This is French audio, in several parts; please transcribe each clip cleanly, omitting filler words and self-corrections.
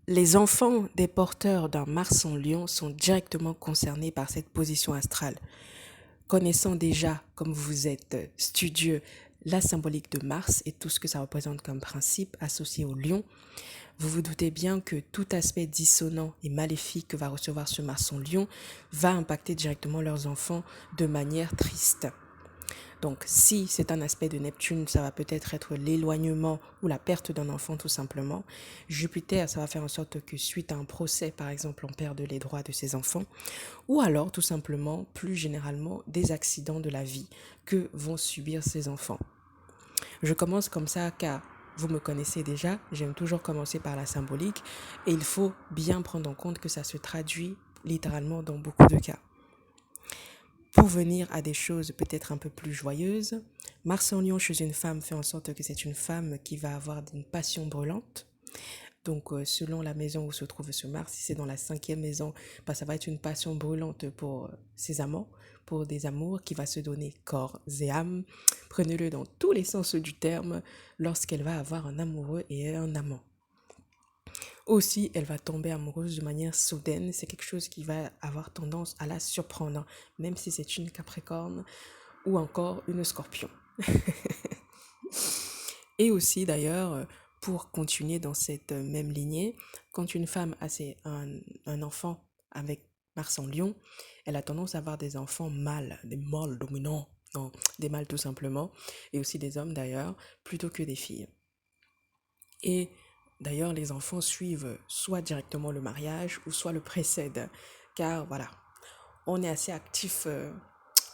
Les enfants des porteurs d'un Mars en Lion sont directement concernés par cette position astrale. Connaissant déjà, comme vous êtes studieux, la symbolique de Mars et tout ce que ça représente comme principe associé au lion, vous vous doutez bien que tout aspect dissonant et maléfique que va recevoir ce Mars en Lion va impacter directement leurs enfants de manière triste. Donc si c'est un aspect de Neptune, ça va peut-être être l'éloignement ou la perte d'un enfant tout simplement. Jupiter, ça va faire en sorte que suite à un procès, par exemple, on perde les droits de ses enfants. Ou alors tout simplement, plus généralement, des accidents de la vie que vont subir ces enfants. Je commence comme ça car vous me connaissez déjà, j'aime toujours commencer par la symbolique et il faut bien prendre en compte que ça se traduit littéralement dans beaucoup de cas. Pour venir à des choses peut-être un peu plus joyeuses, Mars en Lion chez une femme fait en sorte que c'est une femme qui va avoir une passion brûlante. Donc, selon la maison où se trouve ce Mars, si c'est dans la 5e maison, ça va être une passion brûlante pour ses amants, pour des amours qui va se donner corps et âme. Prenez-le dans tous les sens du terme lorsqu'elle va avoir un amoureux et un amant. Aussi, elle va tomber amoureuse de manière soudaine. C'est quelque chose qui va avoir tendance à la surprendre, même si c'est une Capricorne ou encore une Scorpion. Et aussi d'ailleurs, pour continuer dans cette même lignée, quand une femme a un enfant avec Mars en Lion, elle a tendance à avoir des enfants mâles, des mâles dominants, non, des mâles tout simplement, et aussi des hommes d'ailleurs, plutôt que des filles. Et d'ailleurs, les enfants suivent soit directement le mariage ou soit le précèdent, car voilà, on est assez actif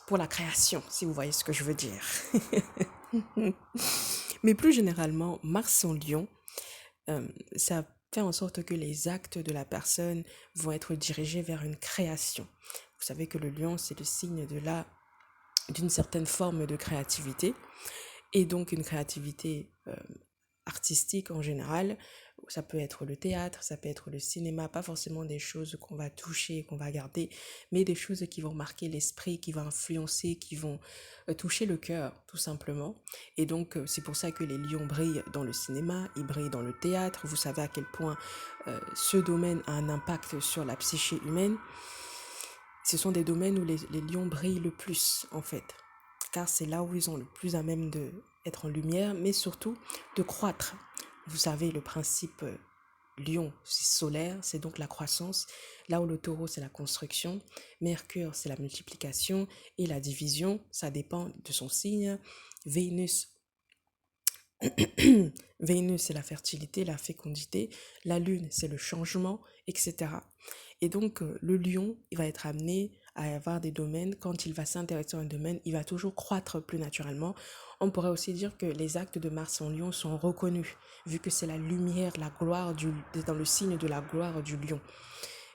pour la création, si vous voyez ce que je veux dire. Mais plus généralement, Mars en Lion, ça fait en sorte que les actes de la personne vont être dirigés vers une création. Vous savez que le lion, c'est le signe d'une certaine forme de créativité, et donc une créativité artistique en général. Ça peut être le théâtre, ça peut être le cinéma, pas forcément des choses qu'on va toucher, qu'on va garder, mais des choses qui vont marquer l'esprit, qui vont influencer, qui vont toucher le cœur, tout simplement. Et donc, c'est pour ça que les lions brillent dans le cinéma, ils brillent dans le théâtre. Vous savez à quel point ce domaine a un impact sur la psyché humaine. Ce sont des domaines où les lions brillent le plus, en fait, car c'est là où ils sont le plus à même d'être en lumière, mais surtout de croître. Vous savez, le principe lion, c'est solaire, c'est donc la croissance. Là où le taureau, c'est la construction. Mercure, c'est la multiplication. Et la division, ça dépend de son signe. Vénus, Vénus, c'est la fertilité, la fécondité. La lune, c'est le changement, etc. Et donc, le lion, il va être amené à avoir des domaines. Quand il va s'intéresser à un domaine, il va toujours croître plus naturellement. On pourrait aussi dire que les actes de Mars en lion sont reconnus, vu que c'est la lumière, la gloire, dans le signe de la gloire du lion.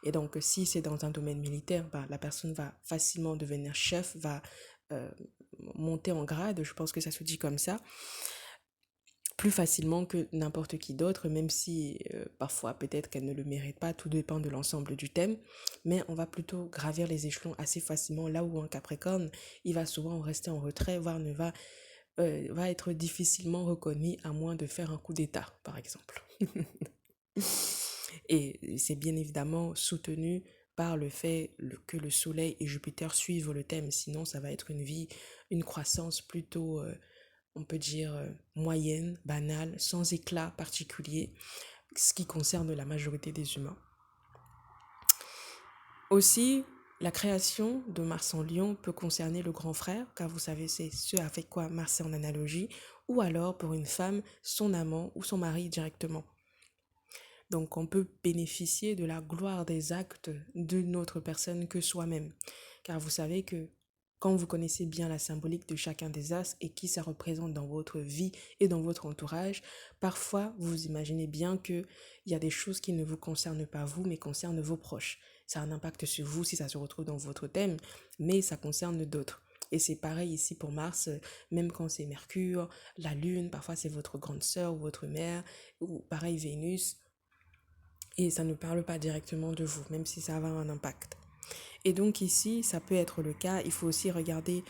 Et donc, si c'est dans un domaine militaire, la personne va facilement devenir chef, va euh, monter en grade, je pense que ça se dit comme ça, plus facilement que n'importe qui d'autre, même si parfois peut-être qu'elle ne le mérite pas, tout dépend de l'ensemble du thème, mais on va plutôt gravir les échelons assez facilement, là où un Capricorne, il va souvent rester en retrait, voire va être difficilement reconnu à moins de faire un coup d'état, par exemple. Et c'est bien évidemment soutenu par le fait que le Soleil et Jupiter suivent le thème, sinon ça va être une vie, une croissance plutôt on peut dire moyenne, banale, sans éclat particulier, ce qui concerne la majorité des humains. Aussi, la création de Mars en Lion peut concerner le grand frère, car vous savez, c'est ce avec quoi Mars est en analogie, ou alors pour une femme, son amant ou son mari directement. Donc on peut bénéficier de la gloire des actes d'une autre personne que soi-même. Car vous savez que quand vous connaissez bien la symbolique de chacun des astres et qui ça représente dans votre vie et dans votre entourage, parfois vous imaginez bien qu'il y a des choses qui ne vous concernent pas vous, mais concernent vos proches. Ça a un impact sur vous si ça se retrouve dans votre thème, mais ça concerne d'autres. Et c'est pareil ici pour Mars, même quand c'est Mercure, la Lune, parfois c'est votre grande sœur ou votre mère, ou pareil Vénus, et ça ne parle pas directement de vous, même si ça va avoir un impact. Et donc ici, ça peut être le cas, il faut aussi regarder,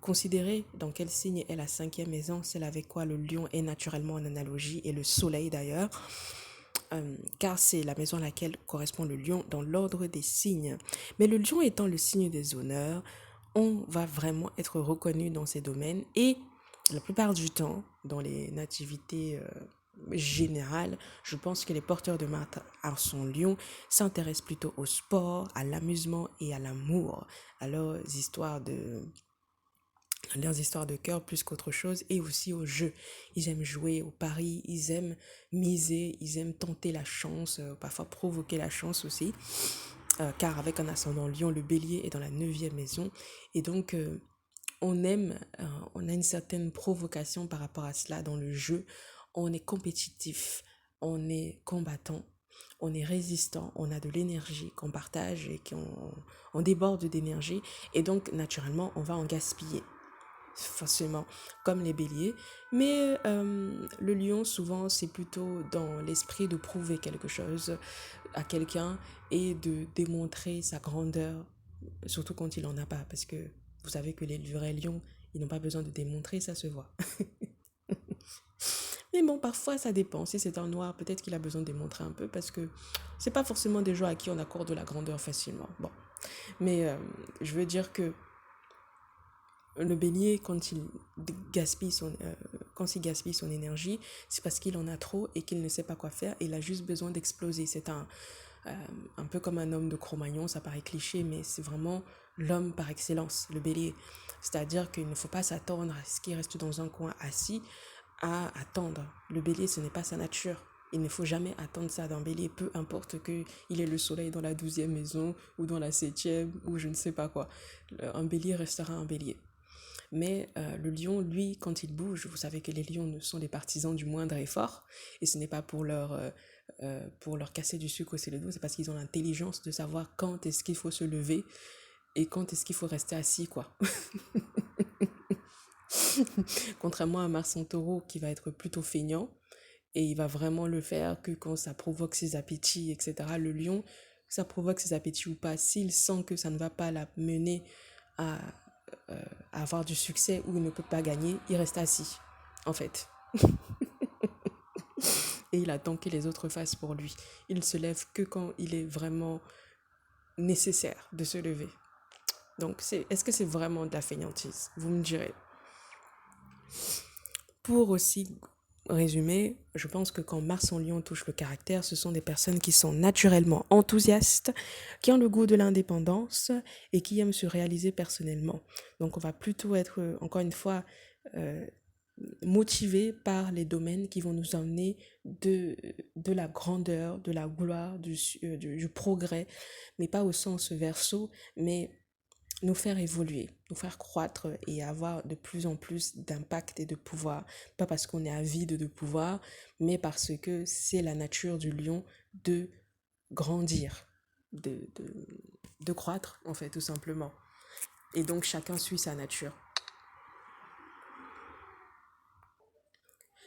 considérer dans quel signe est la 5e maison, celle avec quoi le lion est naturellement en analogie, et le soleil d'ailleurs. car c'est la maison à laquelle correspond le lion dans l'ordre des signes. Mais le lion étant le signe des honneurs, on va vraiment être reconnu dans ces domaines et la plupart du temps, dans les nativités générales, je pense que les porteurs de Mars en lion s'intéressent plutôt au sport, à l'amusement et à l'amour, à leurs histoires de cœur plus qu'autre chose et aussi au jeu. Ils aiment jouer au pari, ils aiment miser, ils aiment tenter la chance, parfois provoquer la chance aussi, car avec un ascendant lion, le bélier est dans la neuvième maison et donc on a une certaine provocation par rapport à cela dans le jeu. On est compétitif, on est combattant, on est résistant, on a de l'énergie qu'on partage et on déborde d'énergie et donc naturellement on va en gaspiller forcément comme les béliers, mais le lion souvent c'est plutôt dans l'esprit de prouver quelque chose à quelqu'un et de démontrer sa grandeur, surtout quand il en a pas, parce que vous savez que les vrais lions, ils n'ont pas besoin de démontrer, ça se voit. Mais bon, parfois ça dépend. Si c'est un noir, peut-être qu'il a besoin de démontrer un peu parce que c'est pas forcément des gens à qui on accorde de la grandeur facilement. Bon, mais je veux dire que le bélier, quand il gaspille son énergie, c'est parce qu'il en a trop et qu'il ne sait pas quoi faire. Il a juste besoin d'exploser. C'est un peu comme un homme de Cro-Magnon, ça paraît cliché, mais c'est vraiment l'homme par excellence, le bélier. C'est-à-dire qu'il ne faut pas s'attendre à ce qu'il reste dans un coin assis à attendre. Le bélier, ce n'est pas sa nature. Il ne faut jamais attendre ça d'un bélier, peu importe qu'il ait le soleil dans la 12e maison ou dans la 7e ou je ne sais pas quoi. Un bélier restera un bélier. Mais le lion, lui, quand il bouge, vous savez que les lions ne sont les partisans du moindre effort, et ce n'est pas pour leur casser du sucre au le dos, c'est parce qu'ils ont l'intelligence de savoir quand est-ce qu'il faut se lever et quand est-ce qu'il faut rester assis, quoi. Contrairement à Mars en taureau qui va être plutôt feignant, et il va vraiment le faire que quand ça provoque ses appétits, etc. Le lion, que ça provoque ses appétits ou pas, s'il sent que ça ne va pas la mener à, à avoir du succès ou il ne peut pas gagner, il reste assis, en fait. Et il attend que les autres fassent pour lui. Il se lève que quand il est vraiment nécessaire de se lever. Donc, est-ce que c'est vraiment de la fainéantise? Vous me direz. Pour aussi résumer, je pense que quand Mars en Lion touche le caractère, ce sont des personnes qui sont naturellement enthousiastes, qui ont le goût de l'indépendance et qui aiment se réaliser personnellement. Donc on va plutôt être, encore une fois, motivés par les domaines qui vont nous emmener de la grandeur, de la gloire, du progrès, mais pas au sens verso, mais nous faire évoluer, nous faire croître et avoir de plus en plus d'impact et de pouvoir. Pas parce qu'on est avide de pouvoir, mais parce que c'est la nature du lion de grandir, de, de, de croître, en fait, tout simplement. Et donc, chacun suit sa nature.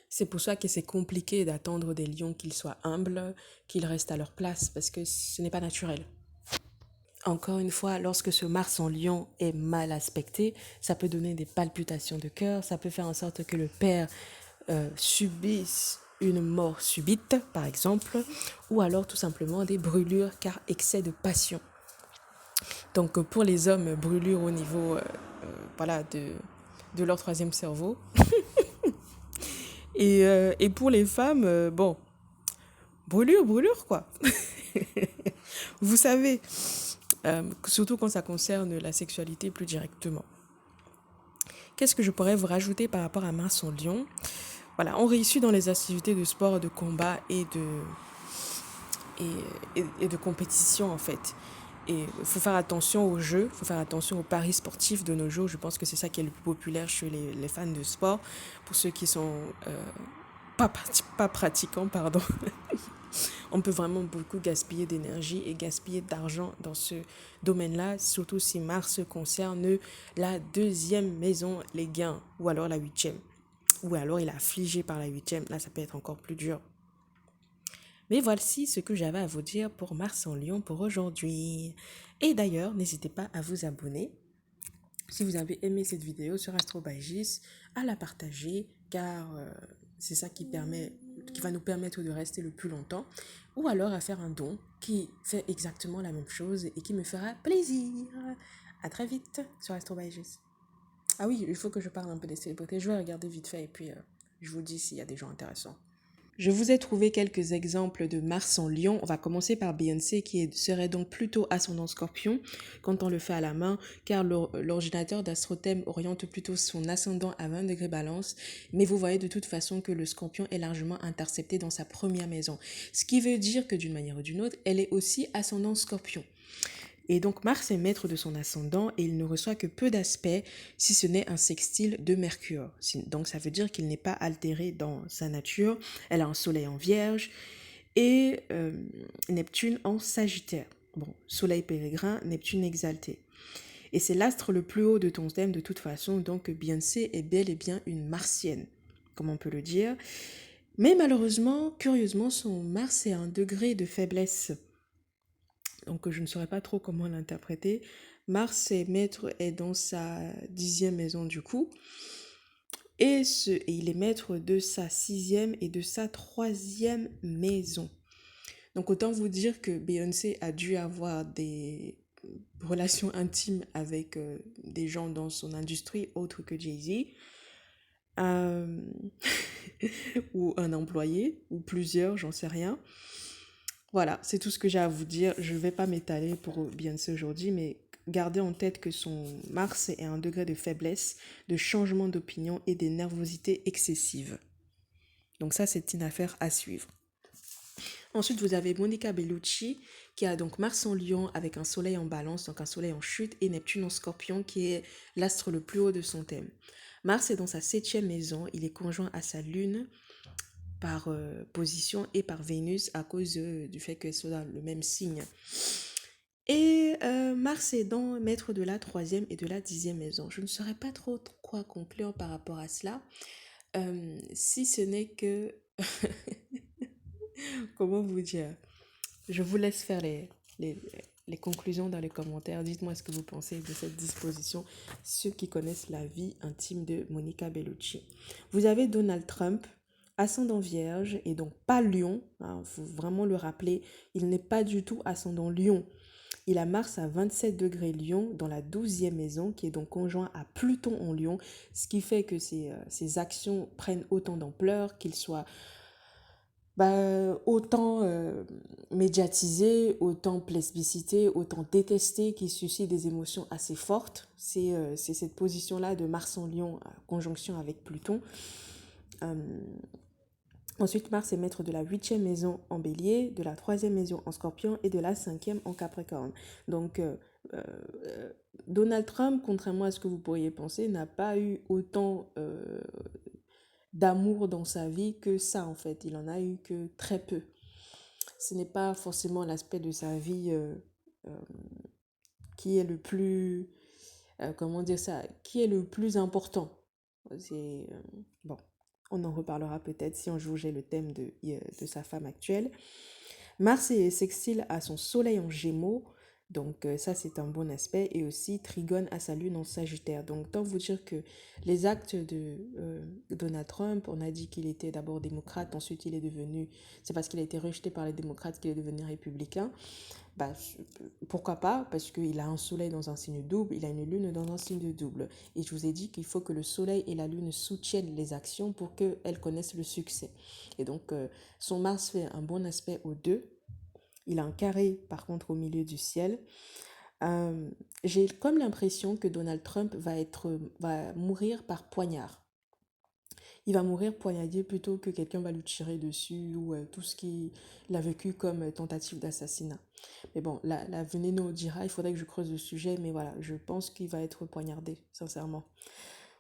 C'est pour ça que c'est compliqué d'attendre des lions qu'ils soient humbles, qu'ils restent à leur place, parce que ce n'est pas naturel. Encore une fois, lorsque ce Mars en Lion est mal aspecté, ça peut donner des palpitations de cœur, ça peut faire en sorte que le père subisse une mort subite, par exemple, ou alors tout simplement des brûlures car excès de passion. Donc pour les hommes, brûlures au niveau voilà, de leur troisième cerveau. Et pour les femmes, bon, brûlure quoi. Vous savez, surtout quand ça concerne la sexualité plus directement. Qu'est-ce que je pourrais vous rajouter par rapport à Mars en Lion? Voilà, on réussit dans les activités de sport, de combat et de compétition en fait. Et il faut faire attention aux jeux, il faut faire attention aux paris sportifs de nos jours. Je pense que c'est ça qui est le plus populaire chez les fans de sport. Pour ceux qui sont pas pratiquants, pardon. On peut vraiment beaucoup gaspiller d'énergie et gaspiller d'argent dans ce domaine-là, surtout si Mars concerne la deuxième maison, les gains, ou alors la huitième. Ou alors il est affligé par la huitième, là ça peut être encore plus dur. Mais voici ce que j'avais à vous dire pour Mars en Lion pour aujourd'hui. Et d'ailleurs, n'hésitez pas à vous abonner. Si vous avez aimé cette vidéo sur Astro by Gis, à la partager, car c'est ça qui permet qui va nous permettre de rester le plus longtemps, ou alors à faire un don qui fait exactement la même chose et qui me fera plaisir. À très vite sur Astro by Jess. Ah oui, il faut que je parle un peu des célébrités. Je vais regarder vite fait et puis je vous dis s'il y a des gens intéressants. Je vous ai trouvé quelques exemples de Mars en Lion. On va commencer par Beyoncé serait donc plutôt ascendant Scorpion quand on le fait à la main, car l'ordinateur d'Astrothème oriente plutôt son ascendant à 20 degrés Balance, mais vous voyez de toute façon que le Scorpion est largement intercepté dans sa première maison, ce qui veut dire que d'une manière ou d'une autre, elle est aussi ascendant Scorpion. Et donc Mars est maître de son ascendant et il ne reçoit que peu d'aspects si ce n'est un sextile de Mercure. Donc ça veut dire qu'il n'est pas altéré dans sa nature. Elle a un soleil en Vierge et Neptune en Sagittaire. Bon, soleil pérégrin, Neptune exalté. Et c'est l'astre le plus haut de ton thème de toute façon, donc Beyoncé est bel et bien une martienne, comme on peut le dire. Mais malheureusement, curieusement, son Mars est à un degré de faiblesse. Donc je ne saurais pas trop comment l'interpréter. Mars est dans sa 10e maison du coup. Et il est maître de sa 6e et de sa 3e maison. Donc autant vous dire que Beyoncé a dû avoir des relations intimes avec des gens dans son industrie autres que Jay-Z. Ou un employé, ou plusieurs, j'en sais rien. Voilà, c'est tout ce que j'ai à vous dire. Je ne vais pas m'étaler pour Beyoncé aujourd'hui, mais gardez en tête que son Mars est à un degré de faiblesse, de changement d'opinion et des nervosités excessives. Donc ça, c'est une affaire à suivre. Ensuite, vous avez Monica Bellucci, qui a donc Mars en Lion avec un soleil en Balance, donc un soleil en Chute, et Neptune en Scorpion, qui est l'astre le plus haut de son thème. Mars est dans sa 7e maison, il est conjoint à sa Lune par position et par Vénus à cause du fait qu'elles soient dans le même signe. Et Mars est donc maître de la 3e et de la 10e maison. Je ne saurais pas trop quoi conclure par rapport à cela, si ce n'est que... Comment vous dire? Je vous laisse faire les conclusions dans les commentaires. Dites-moi ce que vous pensez de cette disposition, ceux qui connaissent la vie intime de Monica Bellucci. Vous avez Donald Trump, ascendant Vierge, et donc pas Lion. Il faut vraiment le rappeler, il n'est pas du tout ascendant Lion. Il a Mars à 27 degrés Lion dans la 12e maison qui est donc conjoint à Pluton en Lion, ce qui fait que ses actions prennent autant d'ampleur, qu'il soit autant médiatisé, autant plébiscité, autant détesté, qui suscite des émotions assez fortes. C'est cette position-là de Mars en Lion en conjonction avec Pluton. Ensuite, Mars est maître de la 8e maison en Bélier, de la 3e maison en Scorpion et de la 5e en Capricorne. Donc, Donald Trump, contrairement à ce que vous pourriez penser, n'a pas eu autant d'amour dans sa vie que ça, en fait. Il en a eu que très peu. Ce n'est pas forcément l'aspect de sa vie qui est le plus... comment dire ça? Qui est le plus important. C'est... bon. On en reparlera peut-être si on jugeait le thème de sa femme actuelle. Mars est sextile à son soleil en Gémeaux, donc ça c'est un bon aspect, et aussi trigone à sa lune en Sagittaire. Donc tant vous dire que les actes de Donald Trump, on a dit qu'il était d'abord démocrate, ensuite c'est parce qu'il a été rejeté par les démocrates qu'il est devenu républicain. Pourquoi pas? Parce qu'il a un soleil dans un signe double, il a une lune dans un signe double. Et je vous ai dit qu'il faut que le soleil et la lune soutiennent les actions pour qu'elles connaissent le succès. Et donc, son Mars fait un bon aspect aux deux. Il a un carré, par contre, au milieu du ciel. J'ai comme l'impression que Donald Trump va mourir par poignard. Il va mourir poignardé plutôt que quelqu'un va lui tirer dessus ou tout ce qu'il a vécu comme tentative d'assassinat. Mais bon, l'avenir nous dira, il faudrait que je creuse le sujet, mais voilà, je pense qu'il va être poignardé, sincèrement.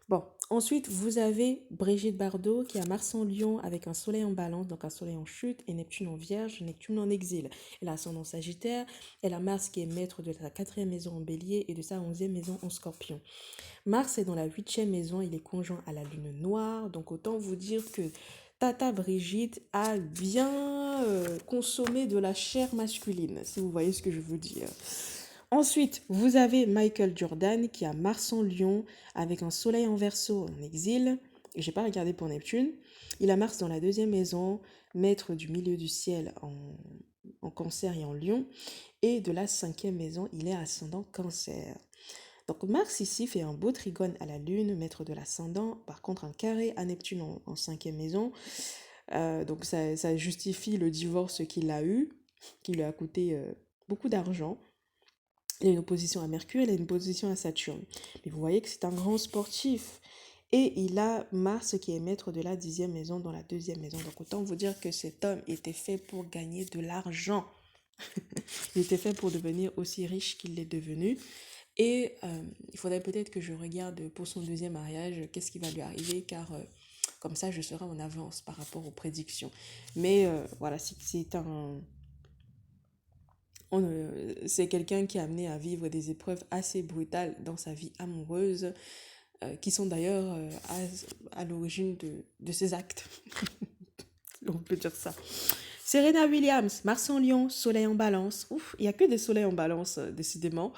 Bon, ensuite, vous avez Brigitte Bardot qui a Mars en Lion avec un soleil en Balance, donc un soleil en Chute, et Neptune en Vierge, Neptune en exil. Elle a ascendant Sagittaire, elle a Mars qui est maître de sa 4e maison en Bélier et de sa 11e maison en Scorpion. Mars est dans la 8e maison, il est conjoint à la lune noire, donc autant vous dire que Tata Brigitte a bien consommé de la chair masculine, si vous voyez ce que je veux dire. Ensuite, vous avez Michael Jordan qui a Mars en Lion avec un soleil en Verseau en exil. J'ai pas regardé pour Neptune. Il a Mars dans la deuxième maison, maître du milieu du ciel en Cancer et en Lion. Et de la cinquième maison, il est ascendant Cancer. Donc Mars ici fait un beau trigone à la Lune, maître de l'ascendant. Par contre, un carré à Neptune en cinquième maison. Donc ça justifie le divorce qu'il a eu, qui lui a coûté beaucoup d'argent. Il a une opposition à Mercure, il a une opposition à Saturne. Mais vous voyez que c'est un grand sportif. Et il a Mars qui est maître de la 10e maison dans la deuxième maison. Donc autant vous dire que cet homme était fait pour gagner de l'argent. Il était fait pour devenir aussi riche qu'il l'est devenu. Et il faudrait peut-être que je regarde pour son deuxième mariage qu'est-ce qui va lui arriver, car comme ça je serai en avance par rapport aux prédictions. Mais voilà, c'est quelqu'un qui est amené à vivre des épreuves assez brutales dans sa vie amoureuse, qui sont d'ailleurs à l'origine de ses actes. On peut dire ça. Serena Williams, Mars en Lion, Soleil en Balance. Ouf, il n'y a que des soleils en Balance, décidément.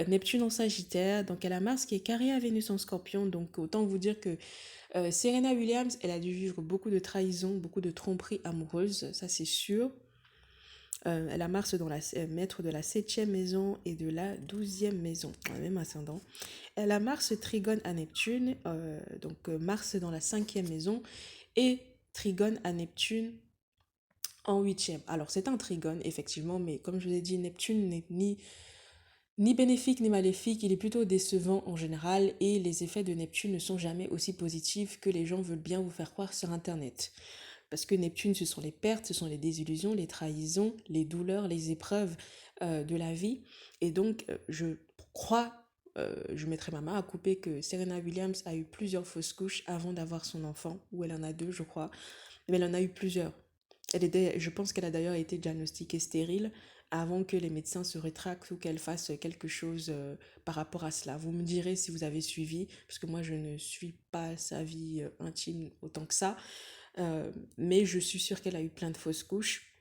Neptune en Sagittaire. Donc, elle a Mars qui est carré à Vénus en Scorpion. Donc, autant vous dire que Serena Williams, elle a dû vivre beaucoup de trahisons, beaucoup de tromperies amoureuses. Ça, c'est sûr. Elle a Mars dans la maître de la 7e maison et de la 12e maison, même ascendant. Elle a Mars trigone à Neptune, donc Mars dans la 5e maison et trigone à Neptune en 8e. Alors c'est un trigone, effectivement, mais comme je vous ai dit, Neptune n'est ni bénéfique ni maléfique, il est plutôt décevant en général et les effets de Neptune ne sont jamais aussi positifs que les gens veulent bien vous faire croire sur Internet. Parce que Neptune, ce sont les pertes, ce sont les désillusions, les trahisons, les douleurs, les épreuves de la vie. Et donc, je crois, je mettrai ma main à couper que Serena Williams a eu plusieurs fausses couches avant d'avoir son enfant, ou elle en a deux, je crois. Mais elle en a eu plusieurs. Je pense qu'elle a d'ailleurs été diagnostiquée stérile avant que les médecins se rétractent ou qu'elle fasse quelque chose par rapport à cela. Vous me direz si vous avez suivi, parce que moi je ne suis pas sa vie intime autant que ça. Mais je suis sûre qu'elle a eu plein de fausses couches.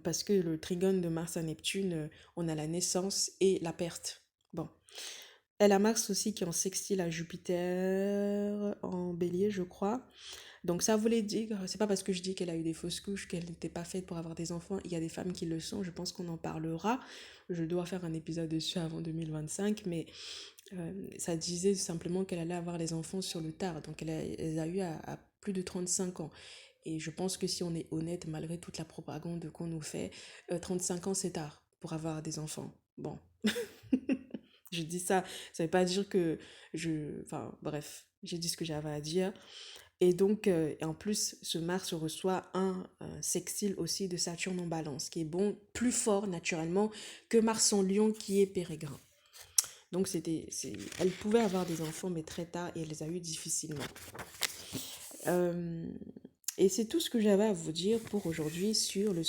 Parce que le trigone de Mars à Neptune, on a la naissance et la perte. Bon. Elle a Mars aussi qui est en sextile à Jupiter, en bélier, je crois. Donc ça voulait dire, c'est pas parce que je dis qu'elle a eu des fausses couches qu'elle n'était pas faite pour avoir des enfants. Il y a des femmes qui le sont, je pense qu'on en parlera. Je dois faire un épisode dessus avant 2025, mais ça disait simplement qu'elle allait avoir les enfants sur le tard. Donc elle a eu à plus de 35 ans. Et je pense que si on est honnête, malgré toute la propagande qu'on nous fait, 35 ans c'est tard pour avoir des enfants. Bon, je dis ça, ça veut pas dire que Enfin bref, j'ai dit ce que j'avais à dire. Et donc, en plus, ce Mars reçoit un sextile aussi de Saturne en Balance, qui est bon, plus fort naturellement que Mars en Lion qui est pérégrin. Donc, elle pouvait avoir des enfants, mais très tard, et elle les a eu difficilement. Et c'est tout ce que j'avais à vous dire pour aujourd'hui sur le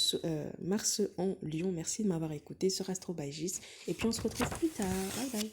Mars en Lion. Merci de m'avoir écouté sur Astro by Gis. Et puis, on se retrouve plus tard. Bye bye.